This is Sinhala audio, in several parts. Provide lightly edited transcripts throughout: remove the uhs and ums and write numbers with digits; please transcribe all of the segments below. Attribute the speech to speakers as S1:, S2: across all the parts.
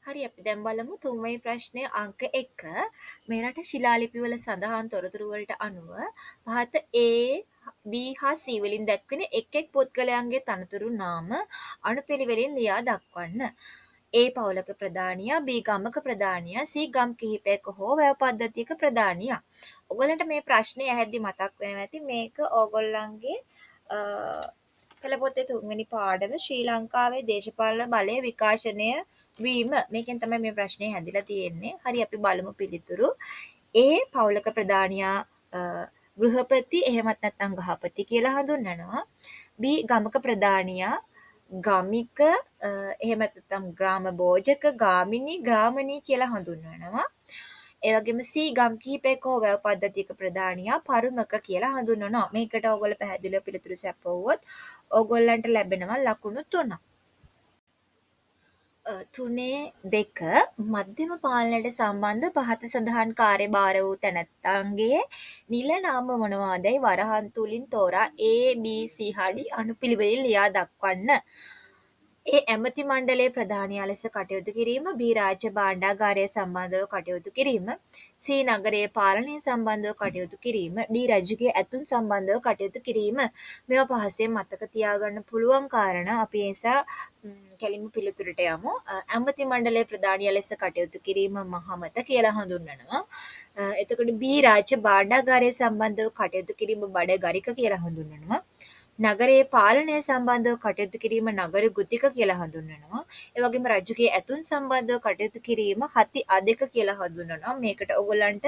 S1: හරි අපි දැන් බලමු තුන්වෙනි ප්‍රශ්නය අංක 1. මේ රට ශිලාලිපිවල සඳහන් තොරතුරු වලට අනුව පහත A, B හා C වලින් දැක්වෙන එක් එක් පුද්ගලයන්ගේ තනතුරු නාම අනුපිළිවෙලින් ලියා දක්වන්න. A පවුලක ප්‍රධානියා, B ගමක ප්‍රධානියා, C ගම් කිහිපයක හෝ වැව පද්ධතියක ප්‍රධානියා. ඔයගලන්ට මේ ප්‍රශ්නේ ඇහැද්දි මතක් වෙනවා ඇති මේක ඕගොල්ලන්ගේ පෙළ පොතේ තුන්වෙනි පාඩම ශ්‍රී ලංකාවේ දේශපාලන බලය විකාශනය වීම. මේකෙන් තමයි මේ ප්‍රශ්නේ හැදිලා තියෙන්නේ. හරි අපි බලමු පිළිතුරු. ඒ පවුලක ප්‍රධානියා ගෘහපති එහෙමත් නැත්නම් ගහපති කියලා හඳුන්වනවා. B ගමක ප්‍රධානියා ගමික එහෙම නැත්නම් ග්‍රාම භෝජක ගාමිණී ග්‍රාමණී කියලා හඳුන්වනවා. ඒ වගේම C ගම් කිහිපයක හෝ වැව පද්ධතියක ප්‍රධානියා පරුමක කියලා හඳුන්වනවා. මේකට ඕගොල්ලෝ පැහැදිලිව පිළිතුරු සැපවුවොත් ඕගොල්ලන්ට ලැබෙනවා ලකුණු 3ක්. 3.2 මධ්‍යම පාලනයට සම්බන්ධ පහත සඳහන් කාර්යභාර වූ තැනැත්තාන්ගේ නිල නාම මොනවාදැයි වරහන් තුලින් තෝරා A, B, C හා D අනුපිළිවෙලින් ලියා දක්වන්න. ඒ ඇමති මණ්ඩලයේ ප්‍රධානියා ලෙස කටයුතු කිරීම, B රාජ්‍ය භාණ්ඩාගාරය සම්බන්ධව කටයුතු කිරීම, C නගරයේ පාලනය සම්බන්ධව කටයුතු කිරීම, D රජුගේ ඇතුන් සම්බන්ධව කටයුතු කිරීම. මේවා පහසුවෙන් මතක තියාගන්න පුළුවන් කාරණා. අපි ඒ නිසා කෙලින්ම පිළිතුරට යමු. ඇමති මණ්ඩලයේ ප්‍රධානියා ලෙස කටයුතු කිරීම මහමත කියලා හඳුන්වනවා. එතකොට B රාජ්‍ය භාණ්ඩාගාරය සම්බන්ධව කටයුතු කිරීම බඩගරික කියලා හඳුන්වනවා. නගරයේ පාලනය සම්බන්ධව කටයුතු කිරීම නගර ගුතික කියලා හඳුන්වනවා. ඒ වගේම රජුගේ ඇතුන් සම්බන්ධව කටයුතු කිරීම හති අධික කියලා හඳුන්වනවා. මේකට ඔයගොල්ලන්ට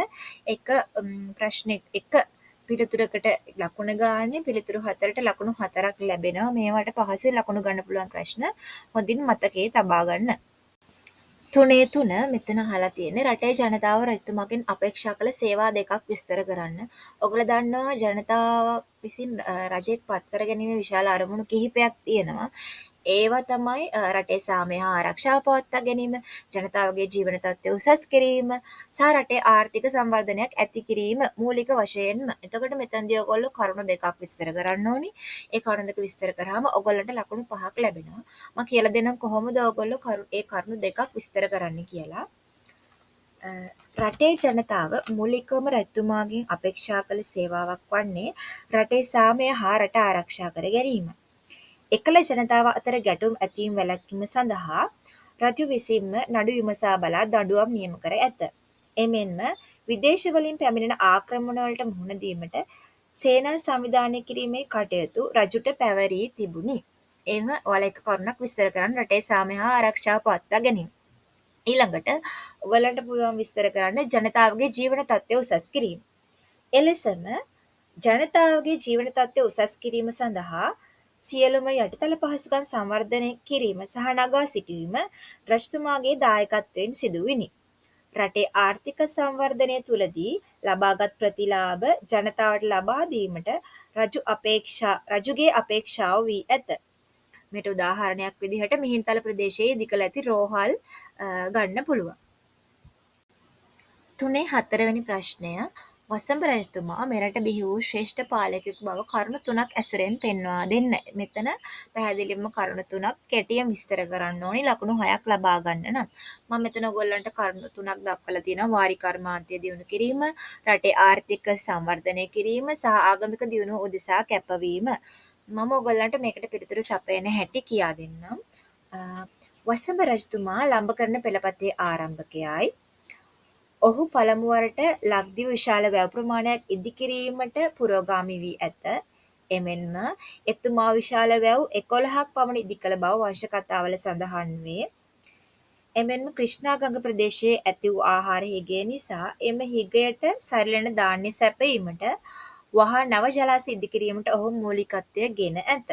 S1: එක ප්‍රශ්නෙක් එක පිළිතුරකට ලකුණ ගන්න පිළිතුරු 4ට ලකුණු 4ක් ලැබෙනවා. මේවට පහසුවෙන් ලකුණු ගන්න පුළුවන් ප්‍රශ්න හොඳින් මතකයේ තබා ගන්න. 3 මෙතන අහලා තියෙන්නේ රටේ ජනතාව රජතුමාගෙන් අපේක්ෂා කළ සේවා දෙකක් විස්තර කරන්න. ඔයගොල්ලෝ දන්නවා ජනතාව විසින් රජෙක් පත් කර ගැනීමේ විශාල අරමුණු කිහිපයක් තියෙනවා. ඒවා තමයි රටේ සාමය හා ආරක්ෂාව පවත්වා ගැනීම, ජනතාවගේ ජීවන තත්ත්වය උසස් කිරීම, සහ රටේ ආර්ථික සංවර්ධනයක් ඇති කිරීම මූලික වශයෙන්ම. එතකොට මෙතනදී ඔයගොල්ලෝ කරුණු දෙකක් විස්තර කරන්න ඕනි. ඒ කරුණු දෙක විස්තර කරාම ඔයගොල්ලන්ට ලකුණු 5ක් ලැබෙනවා. මම කියලා දෙන්නම් කොහොමද ඔයගොල්ලෝ ඒ කරුණු දෙකක් විස්තර කරන්න කියලා. රටේ ජනතාව මූලිකවම රජතුමාගෙන් අපේක්ෂා කළ සේවාවක් වන්නේ රටේ සාමය හා රට ආරක්ෂා කර ගැනීම. එකල ජනතාව අතර ගැටුම් ඇතිවීම වැළැක්වීම සඳහා රජු විසින්ම නඩු විමසා බලා දඬුවම් නියම කර ඇත. එමෙන්ම විදේශ වලින් පැමිණෙන ආක්‍රමණවලට මුහුණ දීමට සේනා සංවිධානය කිරීමේ කටයුතු රජුට පැවරී තිබුණි. එම ඔයාලා එක කරුණක් විස්තර කරන්න රටේ සාමය හා ආරක්ෂාව පවත්වා ගැනීම. ඊළඟට ඔයගලන්ට පුළුවන් විස්තර කරන්න ජනතාවගේ ජීවන තත්ත්වය උසස් කිරීම. එලෙසම ජනතාවගේ ජීවන තත්ත්වය උසස් කිරීම සඳහා සියලුම යටිතල පහසුකම් සංවර්ධනය කිරීම සහ නගා සිටුවීම රජතුමාගේ දායකත්වයෙන් සිදුවිණි. රටේ ආර්ථික සංවර්ධනය තුළදී ලබාගත් ප්‍රතිලාභ ජනතාවට ලබා දීමට රජුගේ අපේක්ෂාව වී ඇත. මේට උදාහරණයක් විදිහට මිහින්තල ප්‍රදේශයේ ඉදිකළ ඇති රෝහල් ගන්න පුළුවන්. 4 ප්‍රශ්නය වසඹ රජතුමා මෙරට බිහි වූ ශ්‍රේෂ්ඨ පාලකයෙකු බව කරුණු 3ක් ඇසුරෙන් පෙන්වා දෙන්න. මෙතන පැහැදිලිවම කරුණු 3ක් කෙටියෙන් විස්තර කරන්න ඕනි ලකුණු 6ක් ලබා ගන්න නම්. මම මෙතන ඔයගොල්ලන්ට කරුණු 3ක් දක්වලා තියෙනවා. වාරි කර්මාන්තය දියුණු කිරීම, රටේ ආර්ථික සංවර්ධනය කිරීම සහ ආගමික දියුණුව උදෙසා කැපවීම. මම ඔයගොල්ලන්ට මේකට පිළිතුරු සපයන හැටි කියා දෙන්නම්. වසඹ රජතුමා ලම්බ කරන පෙළපතේ ආරම්භකයායි. ඔහු පළමුවරට ලක්දිව විශාල වැව් ප්‍රමාණයක් ඉදිකිරීමට පුරෝගාමී වී ඇත. එමෙන්ම එතුමා විශාල වැව් 11ක් පමණ ඉදිකළ බව වංශ කතාවල සඳහන් වේ. එමෙන්ම ක්‍රිෂ්ණා ගඟ ප්‍රදේශයේ ඇති වූ ආහාර හිගය නිසා එම හිගයට සරිලන ධාන්‍ය සැපයීමට වහා නව ජලාශ ඉදිකිරීමට ඔහු මූලිකත්වය ගෙන ඇත.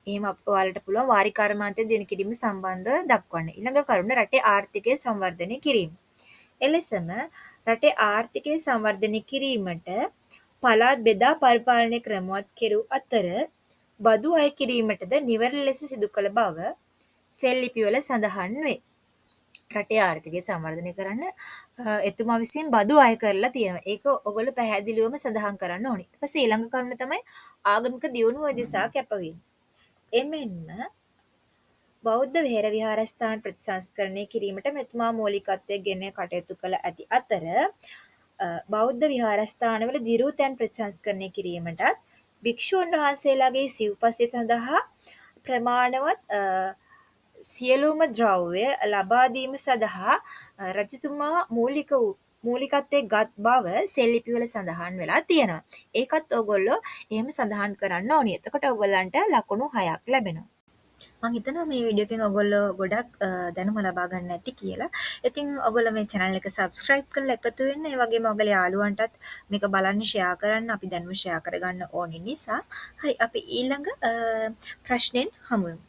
S1: එහෙම ඔයාලට පුළුවන් වාරි කර්මාන්තය දියුණු කිරීම සම්බන්ධව දක්වන්න. ඊළඟ කරුණ රටේ ආර්ථිකය සංවර්ධනය කිරීම. එලෙසම රටේ ආර්ථිකය සංවර්ධනය කිරීමට පළාත් බෙදා පරිපාලනය ක්‍රමවත් කෙරූ අතර බදු අය කිරීමටද නිවැරදි ලෙස සිදු කළ බව සෙල්ලිපිවල සඳහන් වේ. රටේ ආර්ථිකය සංවර්ධනය කරන්න එතුමා විසින් බදු අය කරලා තියෙනවා. ඒක ඔයගොල්ලෝ පැහැදිලිවම සඳහන් කරන්න ඕනේ. ඊට පස්සේ ඊළඟ කරුණ තමයි ආගමික දියුණුව උදෙසා කැපවීම. එමෙන්ම බෞද්ධ විහෙර විහාරස්ථාන ප්‍රතිසංස්කරණය කිරීමට මෙතුමා මූලිකත්වය ගෙන කටයුතු කළ ඇති අතර බෞද්ධ විහාරස්ථානවල දිරූ තැන් ප්‍රතිසංස්කරණය කිරීමටත් භික්ෂූන් වහන්සේලාගේ සිව්පසය සඳහා ප්‍රමාණවත් සියලුම ද්‍රව්‍ය ලබා දීම සඳහා රජතුමා මූලිකත්වයේ ගත් බව සෙල්ලිපිවල සඳහන් වෙලා තියෙනවා. ඒකත් ඔයගොල්ලෝ එහෙම සඳහන් කරන්න ඕනි. එතකොට ඔයගොල්ලන්ට ලකුණු 6ක් ලැබෙනවා. මම හිතනවා මේ වීඩියෝ එකෙන් ඔයගොල්ලෝ ගොඩක් දැනුම ලබා ගන්න ඇති කියලා. ඉතින් ඔයගොල්ලෝ මේ channel එක subscribe කරලා එකතු වෙන්න. ඒ වගේම ඔයගොල්ලෝ යාළුවන්ටත් මේක බලන්න share කරන්න. අපි දැනුම share කරගන්න ඕනි නිසා. හරි අපි ඊළඟ ප්‍රශ්නෙන් හමු වෙමු.